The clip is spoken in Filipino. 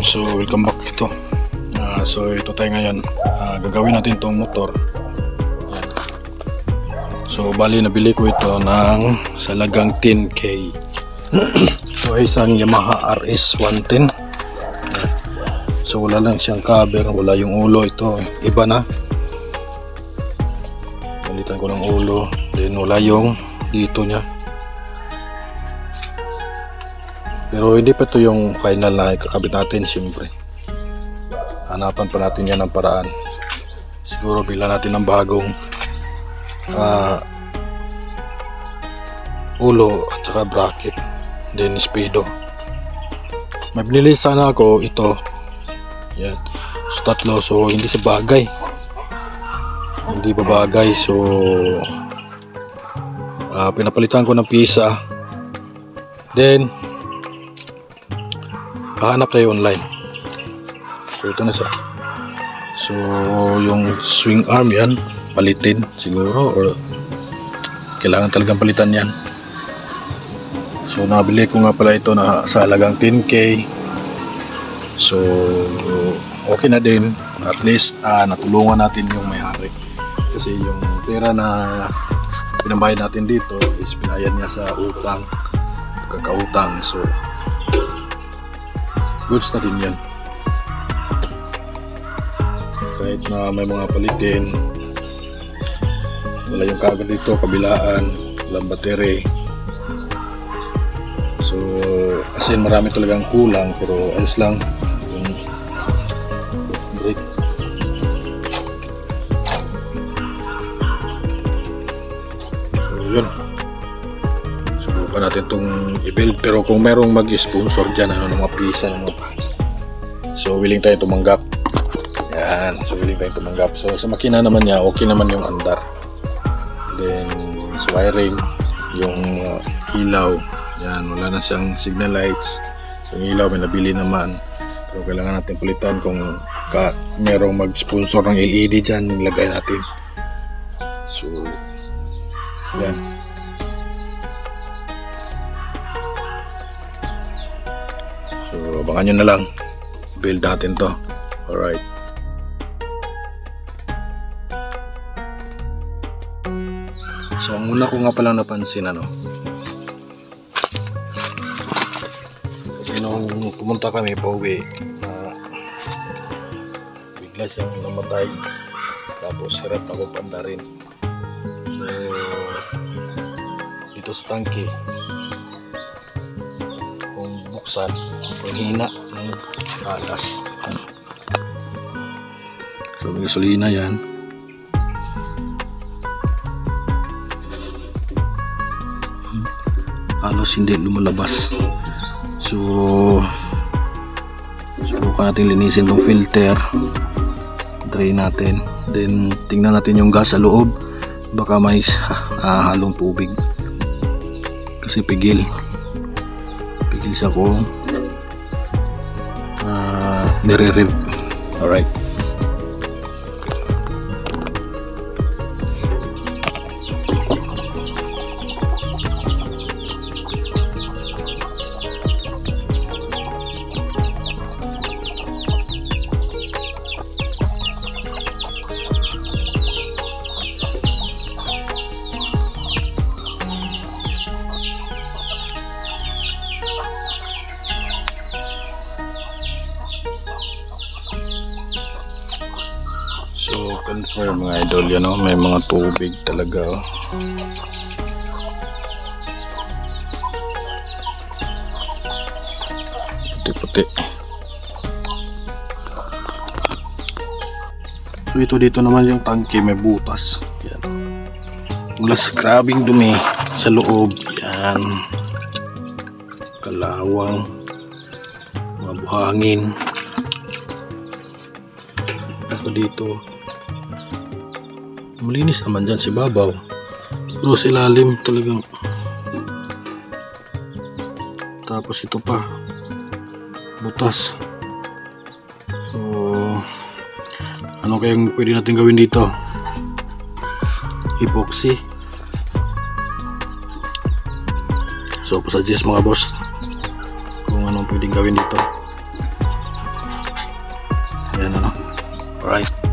So welcome back ito. So ito tayo ngayon. Gagawin natin itong motor. So bali nabili ko ito ng salagang 10K. So isang Yamaha RS 110. So wala lang siyang cover, wala yung ulo. Ito iba na. Palitan ko ng ulo. Then wala yung dito niya. Pero hindi pa ito yung final na ikakabit natin, siyempre. Hanapan pa natin yan ng paraan. Siguro bila natin ng bagong ulo at saka bracket. Then speedo. May binili sana ako ito. Yan. So tatlo. So hindi sa bagay. Hindi ba bagay. So pinapalitan ko ng pisa. Then hahanap tayo online. So ito na siya. So yung swing arm yan palitin siguro, or kailangan talagang palitan yan. So nabili ko nga pala ito na sa halagang 10K. So okay na din, at least natulungan natin yung may-ari, kasi yung pera na pinabayad natin dito is pinayad niya sa utang, kakautang. So goods na din yan. Kahit na may mga palitin, wala yung cover dito, kabilaan, walang battery. So as in marami talagang kulang, pero ayos lang yung brake. So yun, subukan natin itong i-build. Pero kung merong mag-sponsor dyan, ng mga pisa, ng mga parts, so willing tayo tumanggap. Yan, so willing tayo tumanggap. So sa makina naman niya, okay naman yung andar. Then sa wiring, yung ilaw, yan, wala na siyang signal lights. Yung ilaw may nabili naman, pero kailangan natin palitan. Kung merong mag-sponsor ng LED dyan, nilagay natin. So yan. So abangan nyo na lang, build natin to. Alright. So ang una ko nga palang napansin, kasi nung pumunta kami pauwi, bigla siyang namatay, tapos hirap ako pandarin. So dito sa tangke, kung buksan, kung hina ng alas. So may gasolina yan. Halos hindi lumalabas. So subukan natin linisin tong filter, drain natin, then tingnan natin yung gas sa loob, baka may halong tubig, kasi pigil siya kung nire-rev. Alright. So confirm mga idol, yan may mga tubig talaga. Puti-puti. So ito dito naman yung tangke, may butas. Yan. Mula sa grabing dumi sa loob. Yan. Kalawang. Mga buhangin. Ito dito. Malinis naman dyan si babaw, pero sa ilalim talagang, tapos ito pa butas. So ano kayang pwede natin gawin dito? Epoxy. So, pasuggest mga boss kung anong pwedeng gawin dito. dyan, ano. Alright.